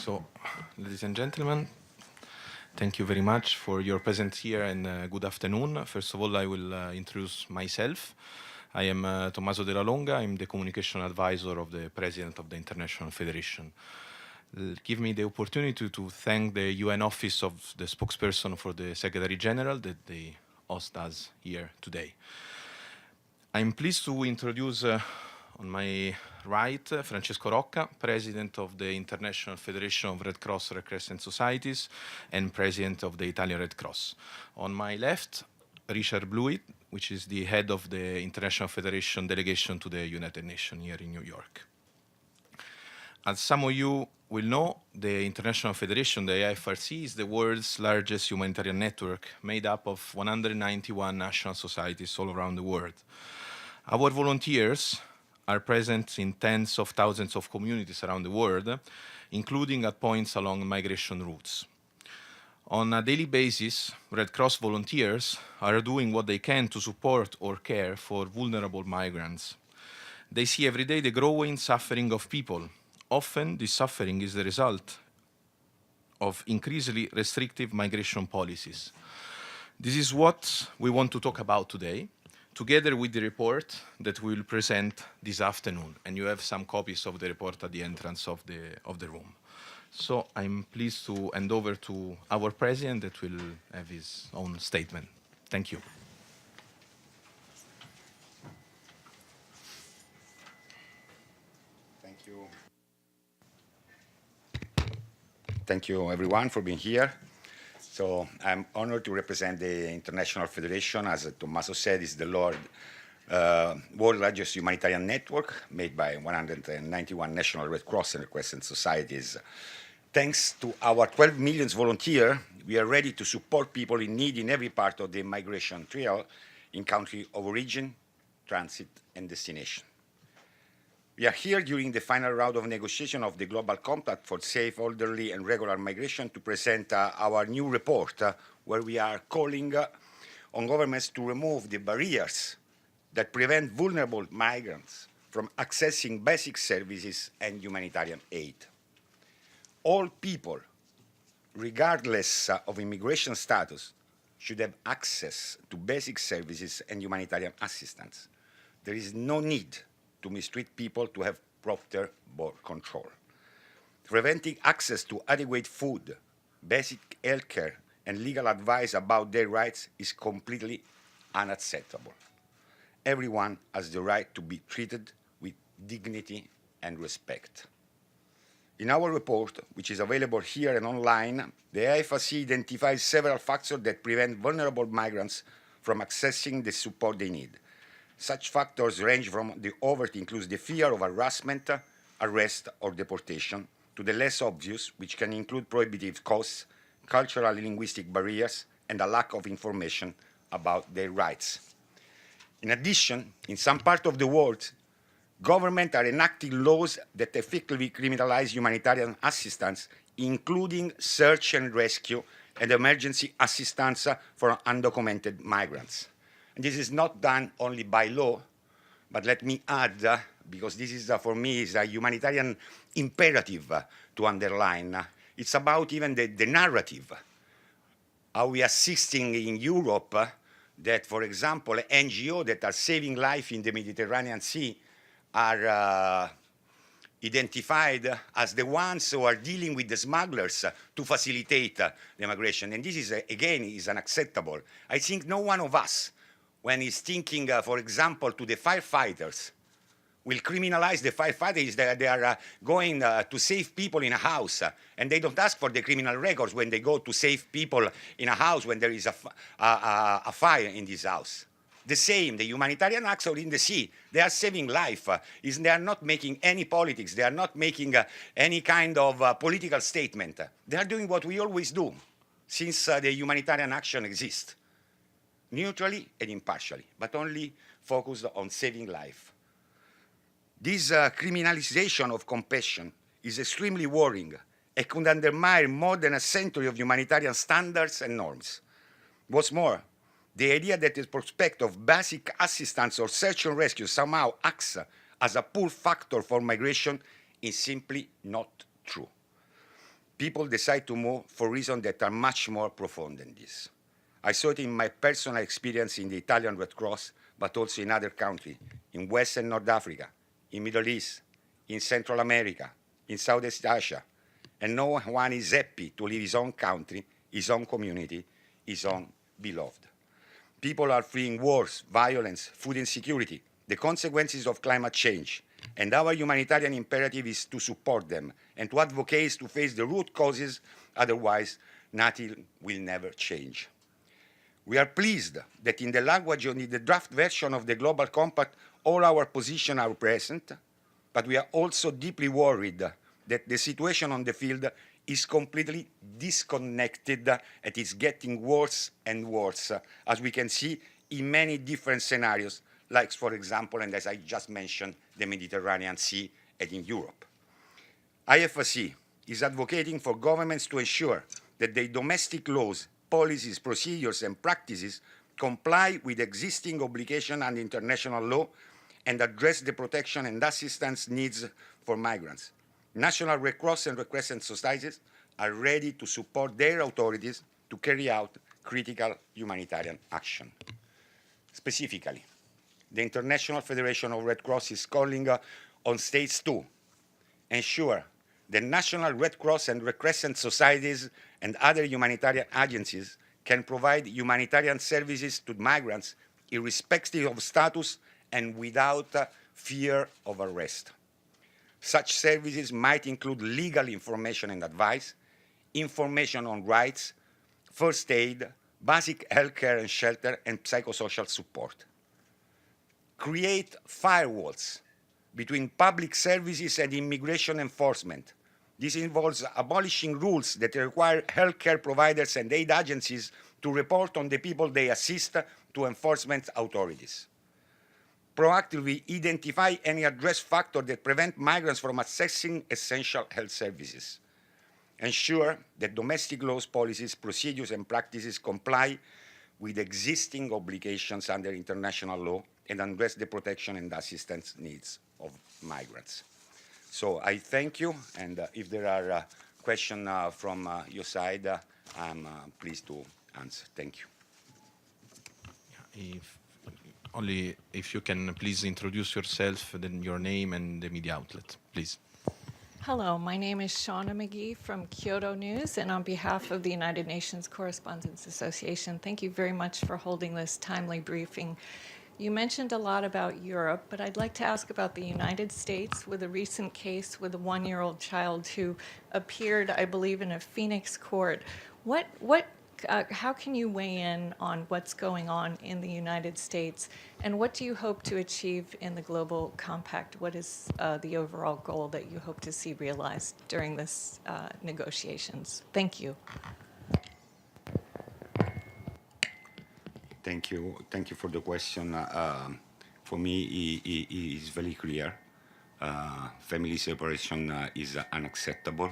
So, ladies and gentlemen, thank you very much for your presence here and good afternoon. First of all, I will introduce myself. I am Tommaso Della Longa. I'm the communication advisor of the President of the International Federation. Give me the opportunity to thank the UN Office of the Spokesperson for the Secretary General that they host us here today. I'm pleased to introduce on my right, Francesco Rocca, President of the International Federation of Red Cross Red Crescent Societies and President of the Italian Red Cross. On my left, Richard Blewett, which is the head of the International Federation delegation to the United Nations here in New York. As some of you will know, the International Federation, the IFRC, is the world's largest humanitarian network made up of 191 national societies all around the world. Our volunteers are present in tens of thousands of communities around the world, including at points along migration routes. On a daily basis, Red Cross volunteers are doing what they can to support or care for vulnerable migrants. They see every day the growing suffering of people. Often, this suffering is the result of increasingly restrictive migration policies. This is what we want to talk about today, together with the report that we will present this afternoon. And you have some copies of the report at the entrance of the room. So I'm pleased to hand over to our president that will have his own statement. Thank you. Thank you. Thank you, everyone, for being here. So I'm honored to represent the International Federation. As Tommaso said, it's the world's largest humanitarian network made by 191 national Red Cross and Red Crescent societies. Thanks to our 12 million volunteers, we are ready to support people in need in every part of the migration trail in country of origin, transit, and destination. We are here during the final round of negotiation of the Global Compact for Safe, Orderly, and Regular Migration to present our new report, where we are calling on governments to remove the barriers that prevent vulnerable migrants from accessing basic services and humanitarian aid. All people, regardless of immigration status, should have access to basic services and humanitarian assistance. There is no need to mistreat people to have proper border control. Preventing access to adequate food, basic health care, and legal advice about their rights is completely unacceptable. Everyone has the right to be treated with dignity and respect. In our report, which is available here and online, the IFRC identifies several factors that prevent vulnerable migrants from accessing the support they need. Such factors range from the overt includes the fear of harassment, arrest, or deportation, to the less obvious, which can include prohibitive costs, cultural and linguistic barriers, and a lack of information about their rights. In addition, in some parts of the world, governments are enacting laws that effectively criminalize humanitarian assistance, including search and rescue and emergency assistance for undocumented migrants. And this is not done only by law, but let me add, because this is, for me, is a humanitarian imperative to underline. It's about even the narrative. Are we assisting in Europe that, for example, NGOs that are saving life in the Mediterranean Sea are identified as the ones who are dealing with the smugglers to facilitate the migration. And this is, again, is unacceptable. I think no one of us, when he's thinking, for example, to the firefighters, will criminalize the firefighters that they are going to save people in a house, and they don't ask for the criminal records when they go to save people in a house when there is a fire in this house. The same, the humanitarian acts are in the sea. They are saving life. They are not making any politics. They are not making any kind of political statement. They are doing what we always do since the humanitarian action exists, neutrally and impartially, but only focused on saving life. This criminalization of compassion is extremely worrying and could undermine more than a century of humanitarian standards and norms. What's more, the idea that the prospect of basic assistance or search and rescue somehow acts as a pull factor for migration is simply not true. people decide to move for reasons that are much more profound than this. I saw it in my personal experience in the Italian Red Cross, but also in other countries, in West and North Africa, in Middle East, in Central America, in Southeast Asia. And no one is happy to leave his own country, his own community, his own beloved. People are fleeing wars, violence, food insecurity, the consequences of climate change, and our humanitarian imperative is to support them and to advocate to face the root causes, otherwise nothing will never change. We are pleased that in the language of the draft version of the Global Compact, all our positions are present, but we are also deeply worried that the situation on the field is completely disconnected and is getting worse and worse, as we can see in many different scenarios, like, for example, and as I just mentioned, the Mediterranean Sea and in Europe. IFC is advocating for governments to ensure that their domestic laws, policies, procedures, and practices comply with existing obligations and international law and address the protection and assistance needs for migrants. National Red Cross and Red Crescent societies are ready to support their authorities to carry out critical humanitarian action. Specifically, the International Federation of Red Cross is calling on states to ensure the National Red Cross and Red Crescent societies and other humanitarian agencies can provide humanitarian services to migrants irrespective of status and without fear of arrest. Such services might include legal information and advice, information on rights, first aid, basic health care and shelter, and psychosocial support. Create firewalls between public services and immigration enforcement. This involves abolishing rules that require healthcare providers and aid agencies to report on the people they assist to enforcement authorities. Proactively identify any address factors that prevent migrants from accessing essential health services. Ensure that domestic laws, policies, procedures, and practices comply with existing obligations under international law and address the protection and assistance needs of migrants. So I thank you, and if there are questions from your side, I'm pleased to answer. Thank you. Only if you can please introduce yourself, then your name and the media outlet, please. Hello, my name is Shauna McGee from Kyoto News, and on behalf of the United Nations Correspondents Association, thank you very much for holding this timely briefing. You mentioned a lot about Europe, but I'd like to ask about the United States with a recent case with a 1-year-old child who appeared, I believe, in a Phoenix court. How can you weigh in on what's going on in the United States, and what do you hope to achieve in the Global Compact? What is the overall goal that you hope to see realized during this negotiations? Thank you. Thank you for the question. For me, it is very clear. Family separation is unacceptable.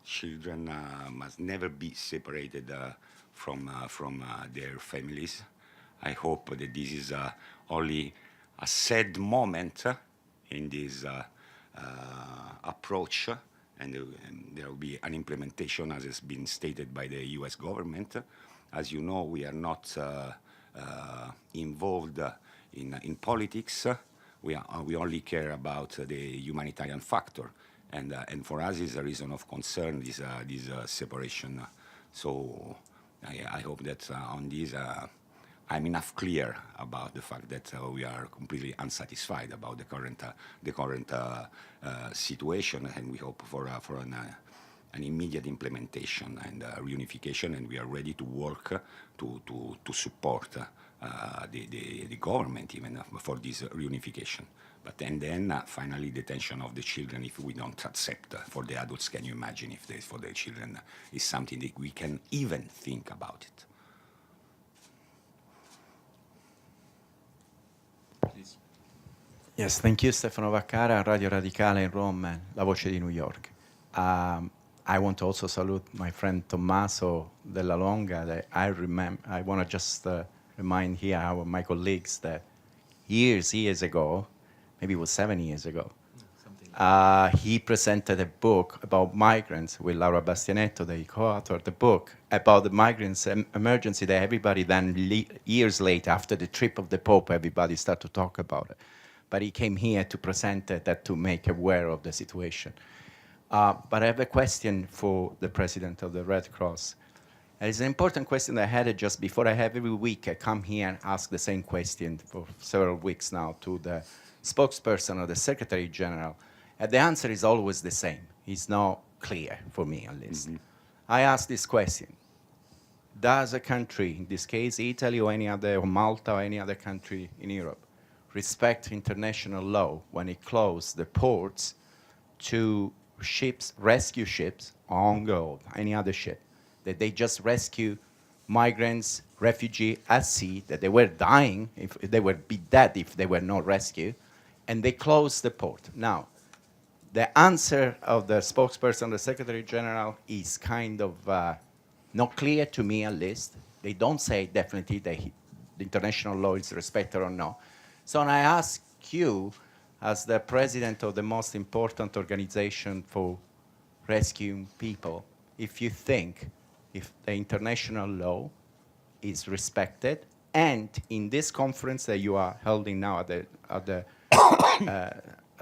Children must never be separated from their families. I hope that this is only a sad moment in this approach, and there will be an implementation, as has been stated by the U.S. government. As you know, we are not involved in politics. We only care about the humanitarian factor, and for us, is a reason of concern. This separation. So I hope that on this I'm enough clear about the fact that we are completely unsatisfied about the current situation, and we hope for an immediate implementation and reunification, and we are ready to work to support the government even for this reunification. But then finally, detention of the children, if we don't accept for the adults, can you imagine if this for the children is something that we can even think about it? Please. Yes, thank you, Stefano Vaccaro, Radio Radicale in Rome, La Voce di New York. I want to also salute my friend Tommaso Della Longa. That I want to just remind here my colleagues that years ago, maybe it was 7 years ago, He presented a book about migrants with Laura Bastianetto, they co-authored the book about the migrants emergency that everybody then, years later, after the trip of the Pope, everybody started to talk about it. But he came here to present it and to make aware of the situation. But I have a question for the president of the Red Cross. It's an important question that I had it just before. I have every week I come here and ask the same question for several weeks now to the spokesperson or the Secretary General. And the answer is always the same. It's not clear for me, at least. I ask this question. Does a country, in this case Italy or any other, or Malta or any other country in Europe, respect international law when it closes the ports to ships, rescue ships, on board, any other ship, that they just rescue migrants, refugees at sea, that they were dying, if they would be dead if they were not rescued, and they close the port. Now, the answer of the spokesperson, the Secretary General, is kind of not clear to me, at least. They don't say definitely that the international law is respected or not. So I ask you, as the president of the most important organization for rescuing people, if you think if the international law is respected, and in this conference that you are holding now at the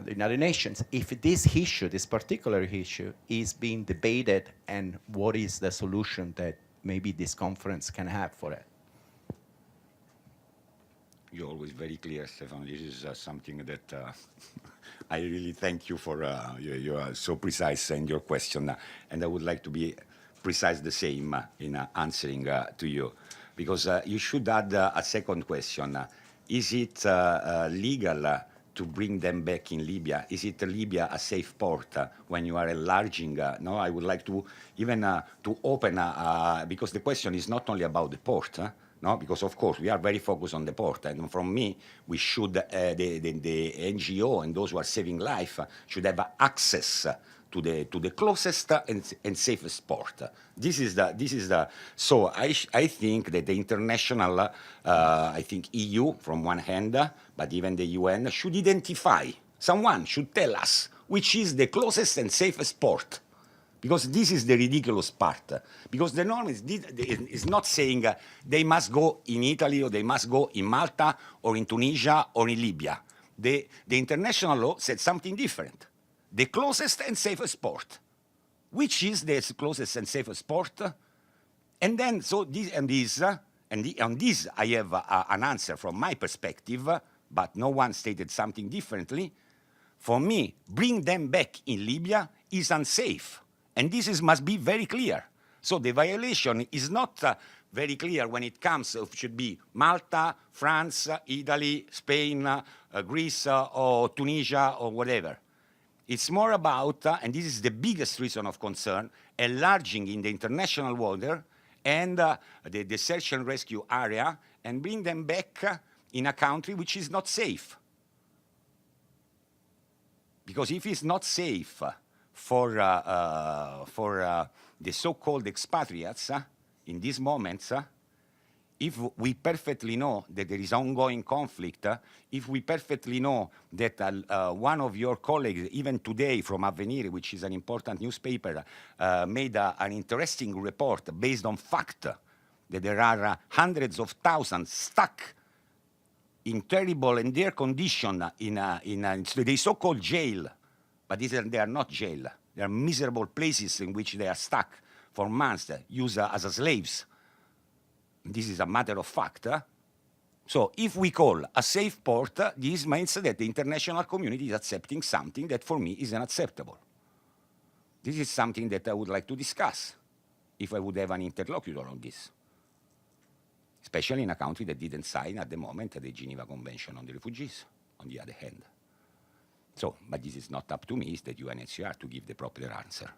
United Nations, if this issue, this particular issue, is being debated, and what is the solution that maybe this conference can have for it? You're always very clear, Stefano. This is something that I really thank you for. You are so precise in your question, and I would like to be precise the same in answering to you, because you should add a second question. Is it legal to bring them back in Libya? Is it Libya a safe port when you are enlarging? No, I would like to even to open, because the question is not only about the port, no, because of course we are very focused on the port, and from me, we should, the NGO and those who are saving life should have access to the closest and safest port. This is the. So I think that the international, I think EU from one hand, but even the UN should identify. Someone should tell us which is the closest and safest port. Because this is the ridiculous part. Because the norm is not saying they must go in Italy or they must go in Malta or in Tunisia or in Libya. The international law said something different. The closest and safest port. Which is the closest and safest port? And then, so this and this, on this I have an answer from my perspective, but no one stated something differently. For me, bring them back in Libya is unsafe. And this must be very clear. So the violation is not very clear when it comes, it should be Malta, France, Italy, Spain, Greece, or Tunisia, or whatever. It's more about, and this is the biggest reason of concern, enlarging in the international water and the search and rescue area, and bring them back in a country which is not safe. Because if it's not safe for the so-called expatriates in these moments, if we perfectly know that there is ongoing conflict, if we perfectly know that one of your colleagues, even today from Avvenire, which is an important newspaper, made an interesting report based on fact that there are hundreds of thousands stuck in terrible and dire condition in the so-called jail, but they are not jail. They are miserable places in which they are stuck for months, used as slaves. This is a matter of fact. So if we call a safe port, this means that the international community is accepting something that for me is unacceptable. This is something that I would like to discuss if I would have an interlocutor on this, especially in a country that didn't sign at the moment the Geneva Convention on the Refugees, on the other hand. So, but this is not up to me, it's the UNHCR to give the proper answer.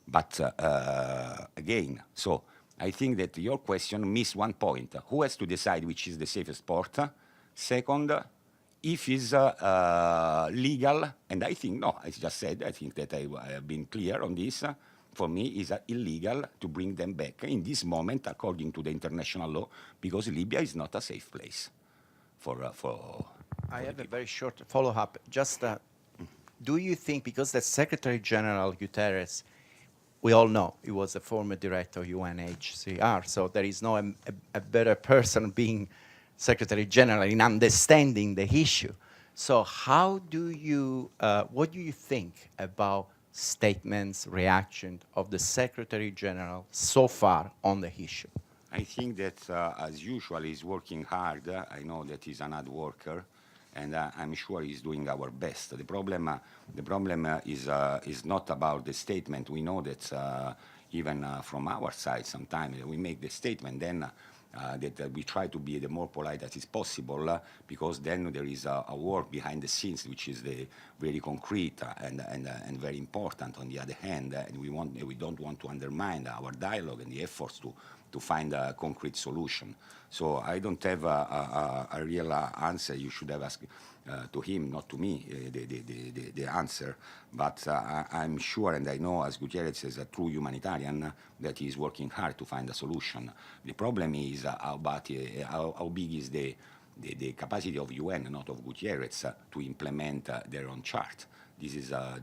But again, so I think that your question missed one point. Who has to decide which is the safest port? Second, if it's legal, and I think, no, I just said, I think that I have been clear on this. For me, it's illegal to bring them back in this moment, according to the international law, because Libya is not a safe place for I have a very short follow-up. Just do you think, because the Secretary General Guterres, we all know he was a former director of UNHCR, so there is no a better person being Secretary General in understanding the issue. So how do you, what do you think about statements, reaction of the Secretary General so far on the issue? I think that, as usual, he's working hard. I know that he's an hard worker, and I'm sure he's doing our best. The problem is not about the statement. We know that even from our side, sometimes we make the statement, then that we try to be the more polite as is possible, because then there is a work behind the scenes which is the very concrete and very important. On the other hand, and we don't want to undermine our dialogue and the efforts to find a concrete solution. So I don't have a real answer. You should have asked to him, not to me, the answer. But I'm sure, and I know, as Gutierrez is a true humanitarian, that he is working hard to find a solution. The problem is how big is the capacity of UN, not of Gutierrez, to implement their own chart. This is a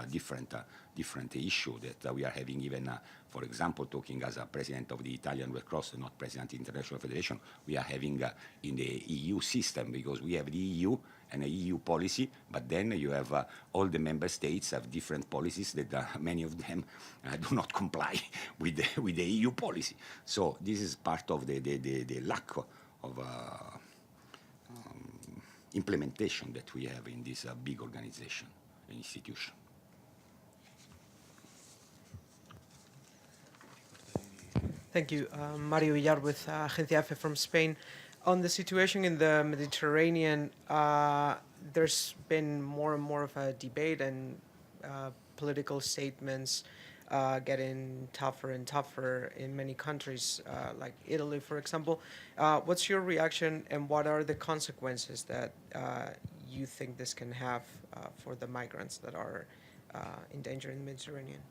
different issue that we are having. Even, for example, talking as a president of the Italian Red Cross, not president of the International Federation, we are having in the EU system, because we have the EU and a EU policy, but then you have all the member states have different policies that many of them do not comply with the EU policy. So this is part of the lack of implementation that we have in this big organization, institution. Thank you. Mario Villar with Agencia EFE from Spain. On the situation in the Mediterranean, there's been more and more of a debate and political statements getting tougher and tougher in many countries, like Italy, for example. What's your reaction, and what are the consequences that you think this can have for the migrants that are in danger in the Mediterranean?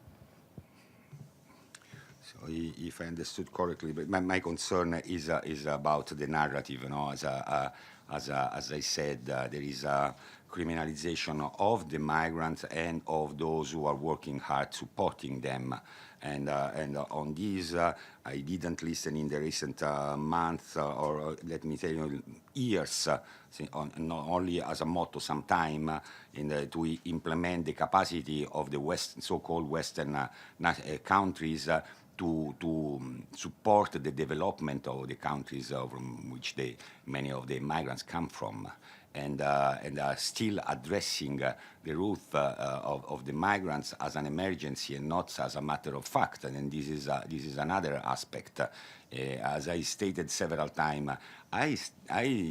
So if I understood correctly, but my concern is about the narrative. You know, as I said, there is a criminalization of the migrants and of those who are working hard supporting them. And on this, I didn't listen in the recent months, or let me tell you, years, not only as a motto, some time, to implement the capacity of the so-called Western countries to support the development of the countries from which many of the migrants come from, and are still addressing the root of the migrants as an emergency and not as a matter of fact. And this is another aspect. As I stated several times, I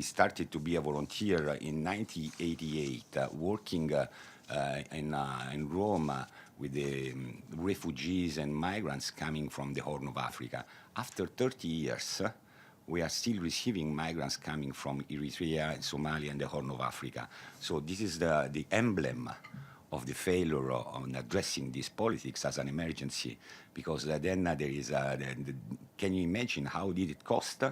started to be a volunteer in 1988, working in Rome with the refugees and migrants coming from the Horn of Africa. After 30 years, we are still receiving migrants coming from Eritrea, Somalia, and the Horn of Africa. So this is the emblem of the failure on addressing this politics as an emergency, because then there is can you imagine how did it cost?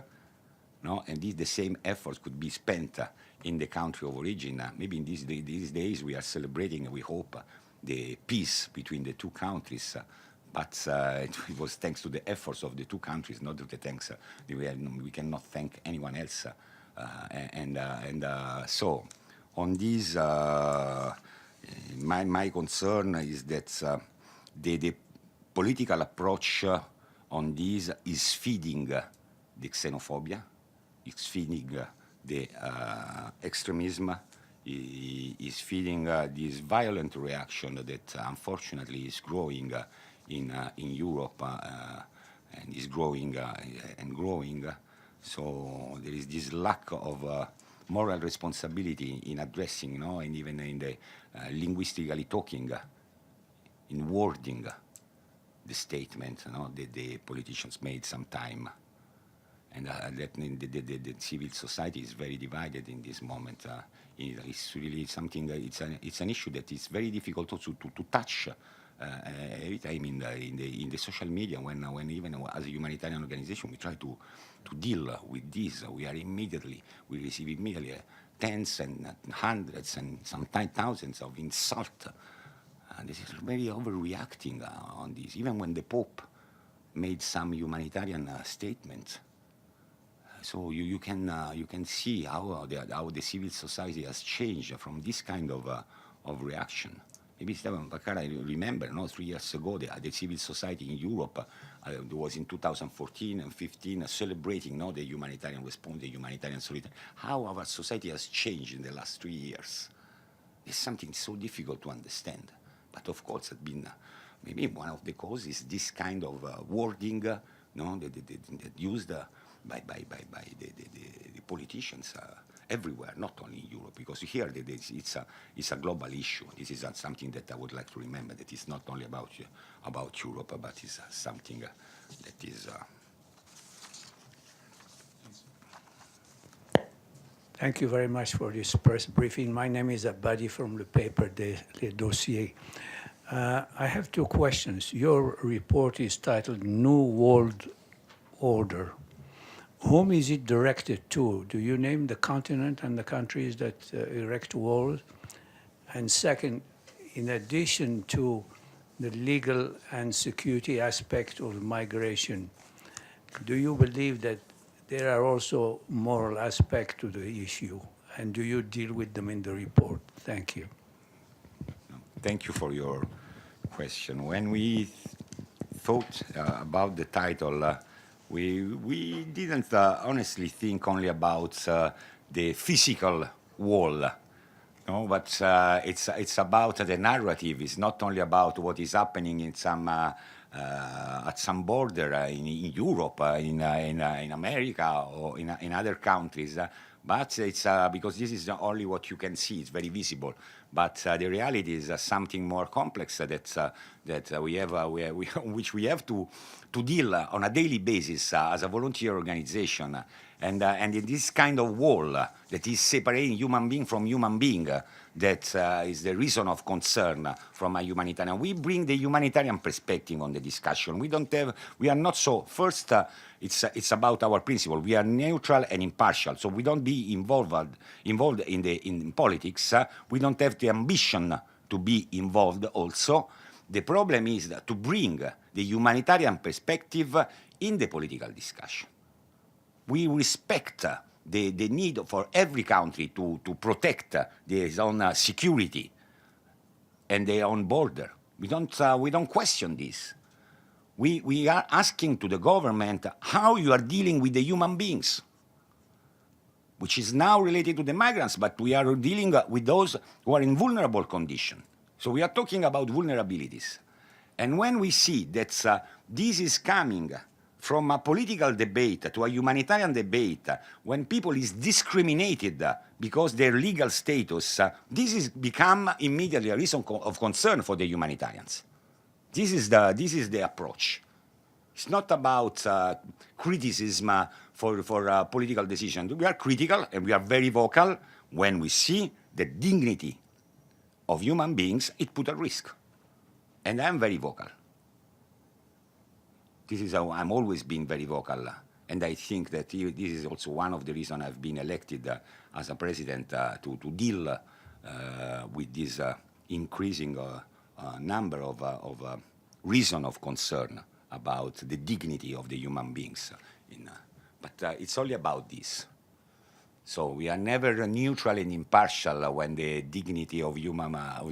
No? And the same efforts could be spent in the country of origin. Maybe in these days we are celebrating, we hope, the peace between the two countries, but it was thanks to the efforts of the two countries, not the thanks. We cannot thank anyone else. So on this, my concern is that the political approach on this is feeding the xenophobia, it's feeding the extremism, is feeding this violent reaction that unfortunately is growing in Europe and is growing and growing. So there is this lack of moral responsibility in addressing, and even in the linguistically talking, in wording the statement that the politicians made some time. And that the civil society is very divided in this moment. It's really something. It's an issue that is very difficult also to touch every time in the social media. When even as a humanitarian organization we try to deal with this, we receive immediately tens and hundreds and sometimes thousands of insults. This is very overreacting on this. Even when the Pope made some humanitarian statements, so you can see how the civil society has changed from this kind of reaction. Maybe Stefano Baccara, you remember, 3 years ago, the civil society in Europe was in 2014 and 15 celebrating the humanitarian response, the humanitarian solidarity. How our society has changed in the last 3 years. It's something so difficult to understand. But of course, it's been maybe one of the causes this kind of wording, that used by the politicians everywhere, not only in Europe, because here it's a global issue. This is something that I would like to remember, that it's not only about Europe, but it's something that is... Thank you very much for this press briefing. My name is Abadi from the paper Le Dossier. I have 2 questions. Your report is titled New World Order. Whom is it directed to? Do you name the continent and the countries that erect walls? And second, in addition to the legal and security aspect of migration, do you believe that there are also moral aspects to the issue? And do you deal with them in the report? Thank you. Thank you for your question. When we thought about the title, we didn't honestly think only about the physical wall, but it's about the narrative. It's not only about what is happening in some at some border in Europe, in America, or in other countries. But it's because this is not only what you can see; it's very visible. But the reality is something more complex that we have, which we have to deal on a daily basis as a volunteer organization. And in this kind of wall that is separating human being from human being, that is the reason of concern from a humanitarian. We bring the humanitarian perspective on the discussion. We are not so. First, it's about our principle. We are neutral and impartial, so we don't be involved in politics. We don't have the ambition to be involved also. The problem is to bring the humanitarian perspective in the political discussion. We respect the need for every country to protect their own security and their own border. We don't question this. We are asking to the government how you are dealing with the human beings, which is now related to the migrants, but we are dealing with those who are in vulnerable condition. So we are talking about vulnerabilities. And when we see that this is coming from a political debate to a humanitarian debate, when people is discriminated because their legal status, this is become immediately a reason of concern for the humanitarians. This is the approach. It's not about criticism for political decisions. We are critical and we are very vocal when we see the dignity of human beings is put at risk. And I'm very vocal. This is how I'm always been very vocal. And I think that this is also one of the reasons I've been elected as a president to deal with this increasing number of reasons of concern about the dignity of the human beings. But it's only about this. So we are never neutral and impartial when the dignity of the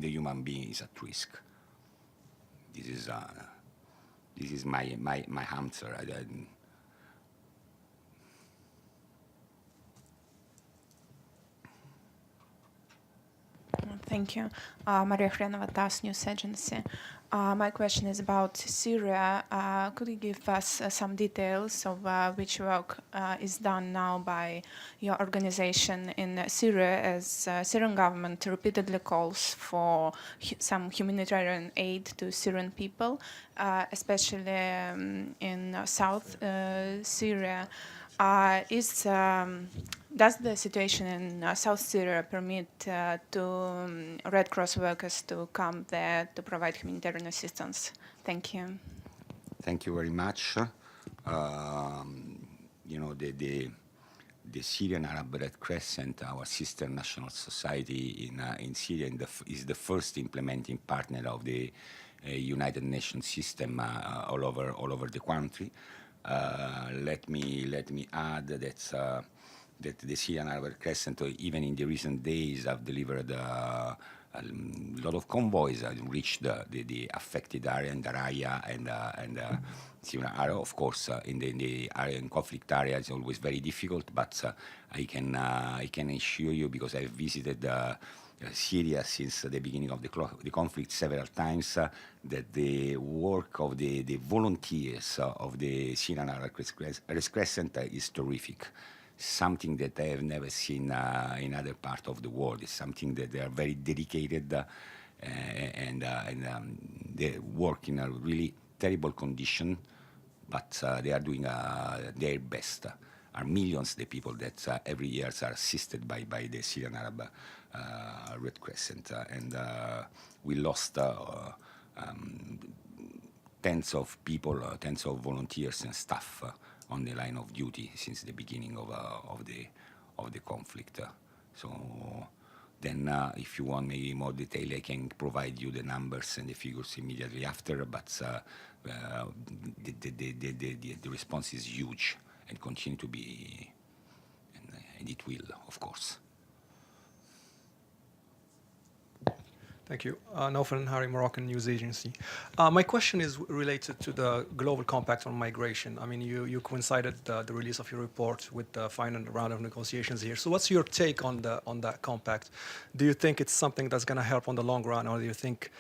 human being is at risk. This is my answer. Thank you. Maria Hrenova, TASS News Agency. My question is about Syria. Could you give us some details of which work is done now by your organization in Syria, as Syrian government repeatedly calls for some humanitarian aid to Syrian people, especially in South Syria. Does the situation in South Syria permit to Red Cross workers to come there to provide humanitarian assistance? Thank you. Thank you very much. the Syrian Arab Red Crescent, our sister national society in Syria, is the first implementing partner of the United Nations system all over the country. Let me add that the Syrian Arab Red Crescent, even in the recent days, have delivered a lot of convoys that reached the affected area in Daraya and Syrian area. Of course, in the area in conflict area, it's always very difficult. But I can assure you, because I've visited Syria since the beginning of the conflict several times, that the work of the volunteers of the Syrian Arab Red Crescent is terrific. Something that I have never seen in other parts of the world. It's something that they are very dedicated and they work in a really terrible condition, but they are doing their best. Are millions the people that every year are assisted by the Syrian Arab Red Crescent, and we lost tens of people, tens of volunteers and staff on the line of duty since the beginning of the conflict. So then, if you want maybe more detail, I can provide you the numbers and the figures immediately after. But the response is huge and continue to be, and it will, of course. Thank you. Naufal Hari, Moroccan News Agency. My question is related to the Global Compact on Migration. I mean, you coincided the release of your report with the final round of negotiations here. So what's your take on that compact? Do you think it's something that's going to help on the long run, or do you think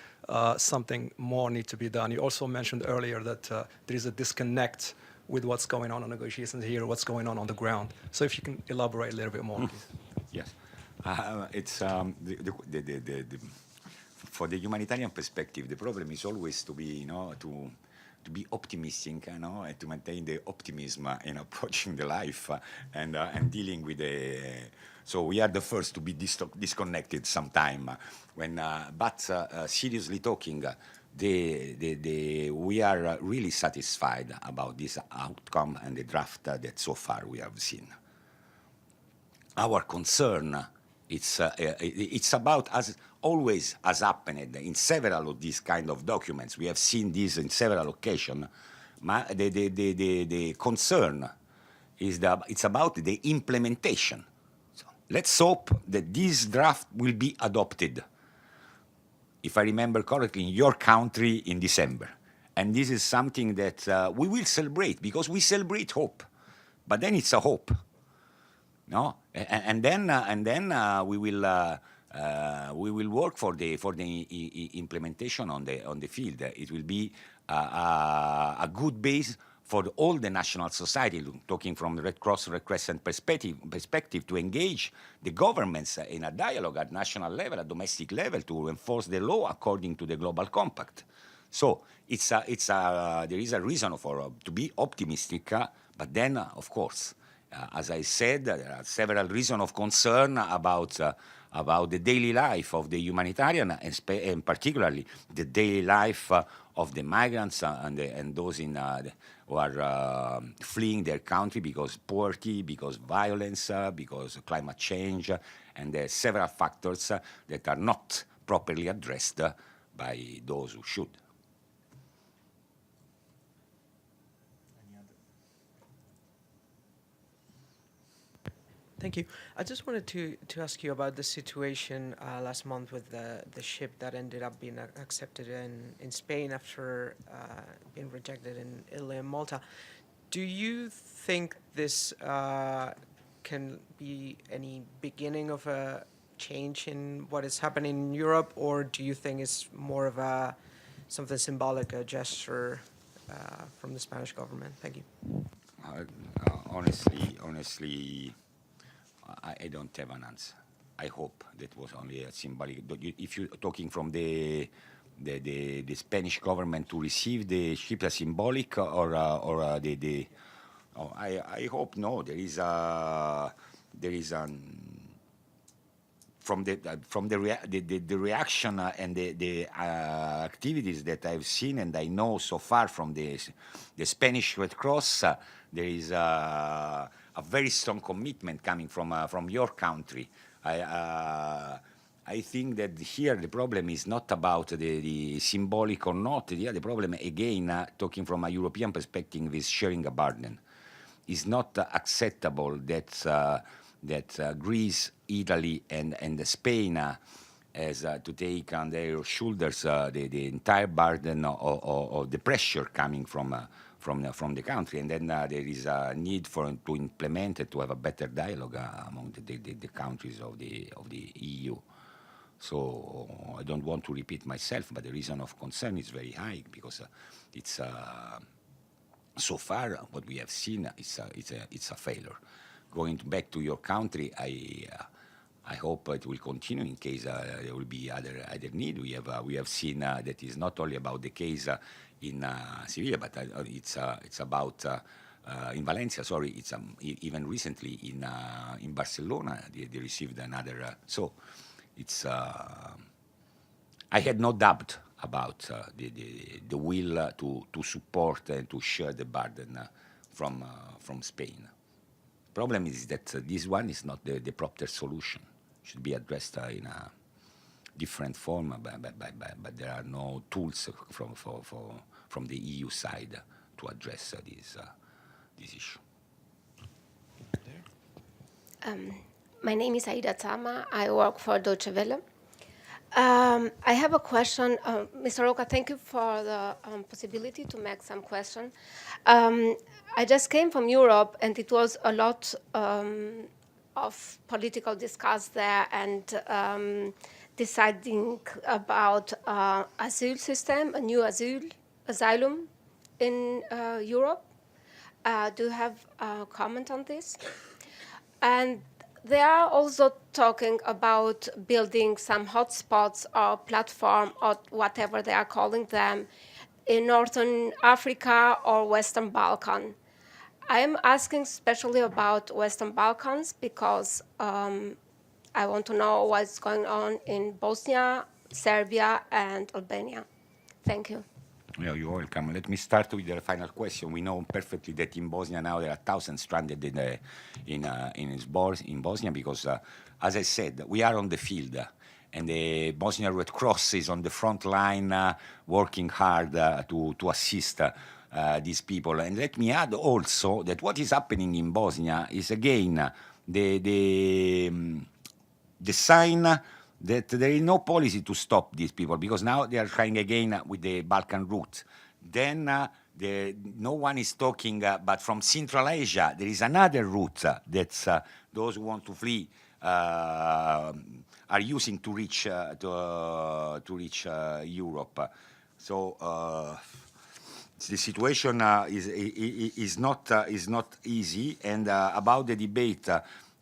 something more needs to be done? You also mentioned earlier that there is a disconnect with what's going on negotiations here, what's going on the ground. So if you can elaborate a little bit more, please. Yes. It's for the humanitarian perspective, the problem is always to be, to be optimistic, and to maintain the optimism in approaching the life and dealing with the. So we are the first to be disconnected sometime. But seriously talking, we are really satisfied about this outcome and the draft that so far we have seen. Our concern, it's about, as always has happened in several of these kind of documents. We have seen this in several occasions. The concern is it's about the implementation. So let's hope that this draft will be adopted, if I remember correctly, in your country in December. And this is something that we will celebrate, because we celebrate hope. But then it's a hope. No, and then we will work for the implementation on the field. It will be a good base for all the national society, talking from the Red Cross, Red Crescent perspective, to engage the governments in a dialogue at national level, at domestic level, to enforce the law according to the Global Compact. So there is a reason to be optimistic, but then, of course, as I said, there are several reasons of concern about the daily life of the humanitarian, and particularly the daily life of the migrants and those who are fleeing their country because poverty, because violence, because climate change, and there are several factors that are not properly addressed by those who should. Thank you. I just wanted to ask you about the situation last month with the ship that ended up being accepted in Spain after being rejected in Italy and Malta. Do you think this can be any beginning of a change in what is happening in Europe, or do you think it's more of something symbolic, a gesture from the Spanish government? Thank you. Honestly, I don't have an answer. I hope that was only a symbolic. If you're talking from the Spanish government to receive the ship as symbolic, or I hope no. There is the reaction and the activities that I've seen and I know so far from the Spanish Red Cross, there is a very strong commitment coming from your country. I think that here the problem is not about the symbolic or not. The problem, again, talking from a European perspective, is sharing a burden. It's not acceptable that Greece, Italy, and Spain has to take on their shoulders the entire burden of the pressure coming from the country, and then there is a need to implement it, to have a better dialogue among the countries of the EU. So I don't want to repeat myself, but the reason of concern is very high because it's so far what we have seen it's a failure. Going back to your country, I hope it will continue in case there will be other need. We have seen that it's not only about the case in Sevilla, but it's about in Valencia. Sorry, it's even recently in Barcelona they received another. So it's I had no doubt about the will to support and to share the burden from Spain. Problem is that this one is not the proper solution. It should be addressed in a different form, but there are no tools from the EU side to address this issue. My name is Aida Tama. I work for Deutsche Welle. I have a question. Mr. Rocca, thank you for the possibility to make some question. I just came from Europe, and it was a lot of political discuss there and deciding about asylum system, a new asylum in Europe. Do you have a comment on this? And they are also talking about building some hotspots or platform or whatever they are calling them in Northern Africa or Western Balkan. I am asking especially about Western Balkans because I want to know what's going on in Bosnia, Serbia, and Albania. Thank you. Yeah, you're welcome. Let me start with the final question. We know perfectly that in Bosnia now there are thousands stranded in Bosnia because, as I said, we are on the field, and the Bosnian Red Cross is on the front line working hard to assist these people. And let me add also that what is happening in Bosnia is again the sign that there is no policy to stop these people, because now they are trying again with the Balkan route. Then no one is talking, but from Central Asia, there is another route that those who want to flee are using to reach Europe. So the situation is not easy. And about the debate,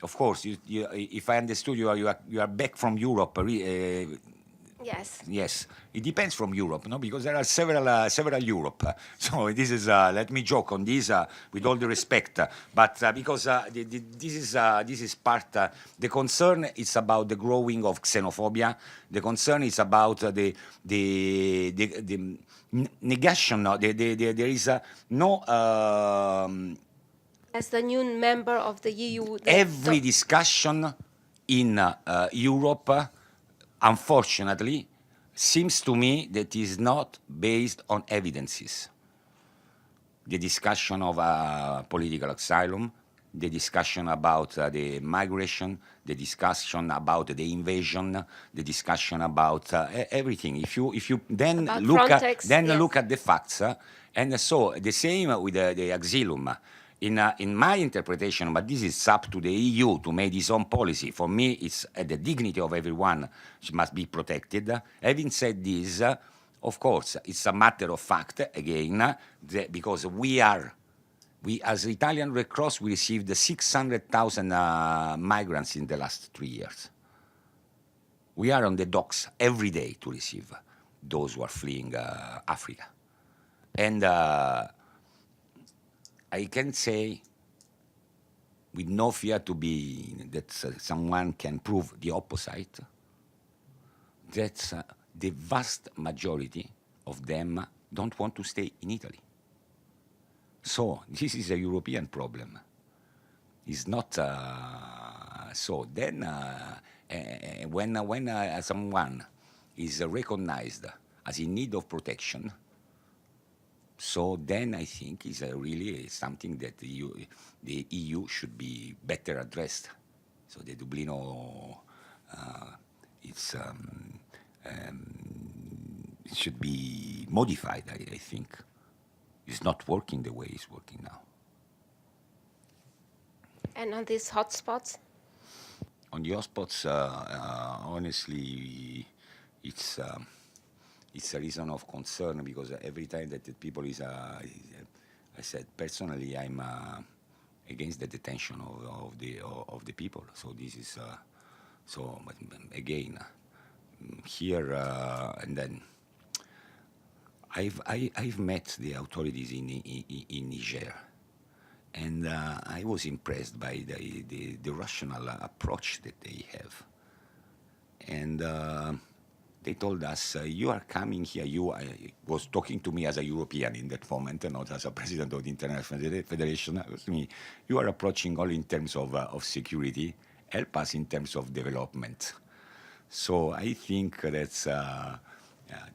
of course, if I understood you are back from Europe. Yes. Yes, it depends from Europe, no, because there are several Europe. So this is let me joke on this with all the respect, but because this is part. The concern is about the growing of xenophobia. The concern is about the negation. There is no. As the new member of the EU, Every discussion in Europe, unfortunately, seems to me that is not based on evidences. The discussion of political asylum, the discussion about the migration, the discussion about the invasion, the discussion about everything. If you then about look Frontex, at yes. Look at the facts, and so the same with the asylum. In my interpretation, but this is up to the EU to make its own policy. For me, it's the dignity of everyone must be protected. Having said this, of course, it's a matter of fact, again, because we as Italian Red Cross, we received 600,000 migrants in the last 3 years. We are on the docks every day to receive those who are fleeing Africa. And I can say with no fear to be that someone can prove the opposite, that the vast majority of them don't want to stay in Italy. So this is a European problem. It's not so. Then when someone is recognized as in need of protection, so then I think is really something that the EU should be better addressed. So the Dublino, it should be modified, I think. It's not working the way it's working now. And on these hotspots? On the hotspots, honestly, it's a reason of concern because every time that the people I said personally, I'm against the detention of the people. So this is so again here and then. I've met the authorities in Niger, and I was impressed by the rational approach that they have. And they told us, you are coming here, I was talking to me as a European in that moment, and not as a president of the International Federation. You are approaching all in terms of security, help us in terms of development. So I think that's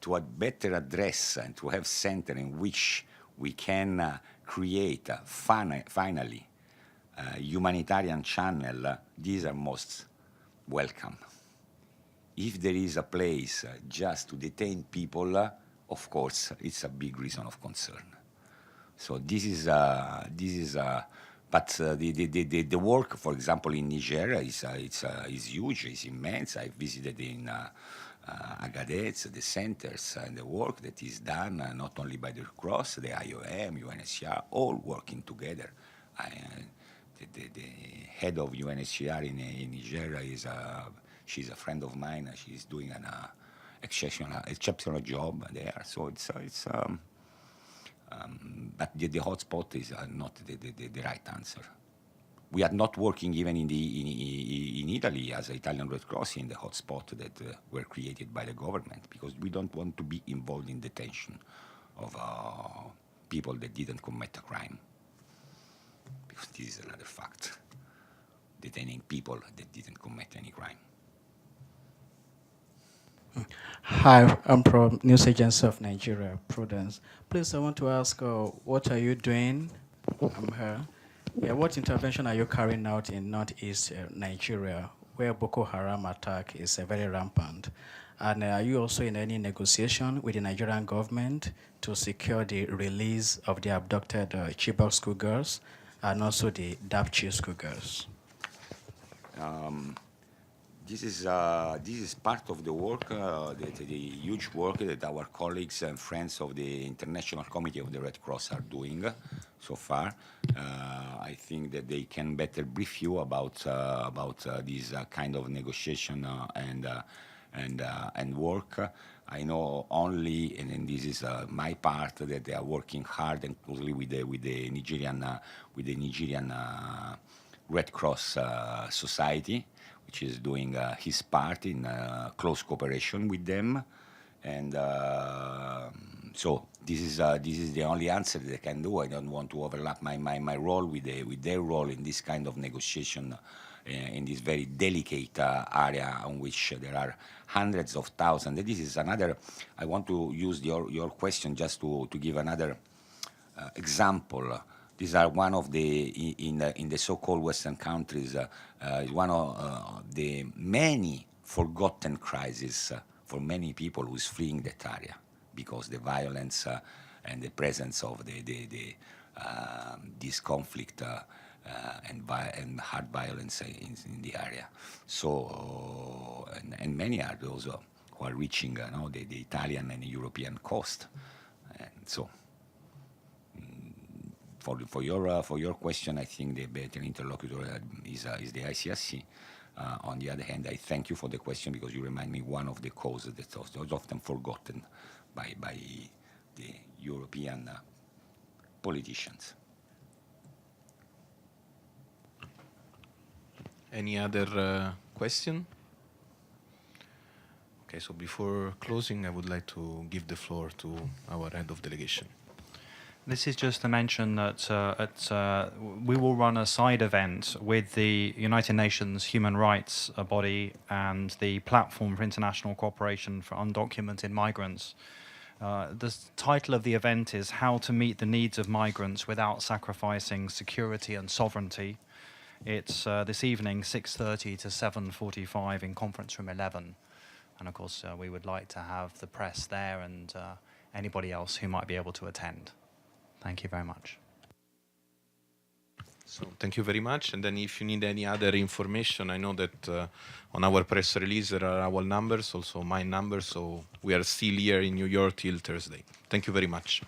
to better address and to have center in which we can create finally humanitarian channel, these are most welcome. If there is a place just to detain people, of course, it's a big reason of concern. So this is but the work, for example, in Niger is huge, is immense. I visited in Agadez, the centers, and the work that is done not only by the Croce, the IOM, UNHCR, all working together. The head of UNHCR in Nigeria she's a friend of mine. She's doing an exceptional job there. So but the hotspot is not the right answer. We are not working even in Italy as Italian Red Cross in the hotspot that were created by the government because we don't want to be involved in detention of people that didn't commit a crime. Because this is another fact. Detaining people that didn't commit any crime. Hi, I'm from News Agency of Nigeria, Prudence. Please, I want to ask, what are you doing? I'm here. Yeah, what intervention are you carrying out in northeast Nigeria, where Boko Haram attack is very rampant? And are you also in any negotiation with the Nigerian government to secure the release of the abducted Chibok schoolgirls and also the Dapchi schoolgirls? This is part of the work, the huge work that our colleagues and friends of the International Committee of the Red Cross are doing so far. I think that they can better brief you about this kind of negotiation and work. I know only, and this is my part, that they are working hard and closely with the Nigerian Red Cross Society, which is doing his part in close cooperation with them, and so this is the only answer that I can do. I don't want to overlap my role with their role in this kind of negotiation in this very delicate area on which there are hundreds of thousands. This is another. I want to use your question just to give another example. These are one of in the so-called Western countries, one of the many forgotten crises for many people who's fleeing that area because the violence and the presence of this conflict and hard violence in the area. So and many are those who are reaching the Italian and European coast, and so. For your question, I think the better interlocutor is the ICRC. On the other hand, I thank you for the question because you remind me one of the causes that was often forgotten by the European politicians. Any other question? Okay, so before closing, I would like to give the floor to our head of delegation. This is just to mention that we will run a side event with the United Nations Human Rights Body and the Platform for International Cooperation for Undocumented Migrants. The title of the event is How to Meet the Needs of Migrants Without Sacrificing Security and Sovereignty. It's this evening, 6:30 to 7:45 in Conference Room 11. And of course, we would like to have the press there and anybody else who might be able to attend. Thank you very much. So thank you very much. And then if you need any other information, I know that on our press release there are our numbers, also my numbers. So we are still here in New York till Thursday. Thank you very much.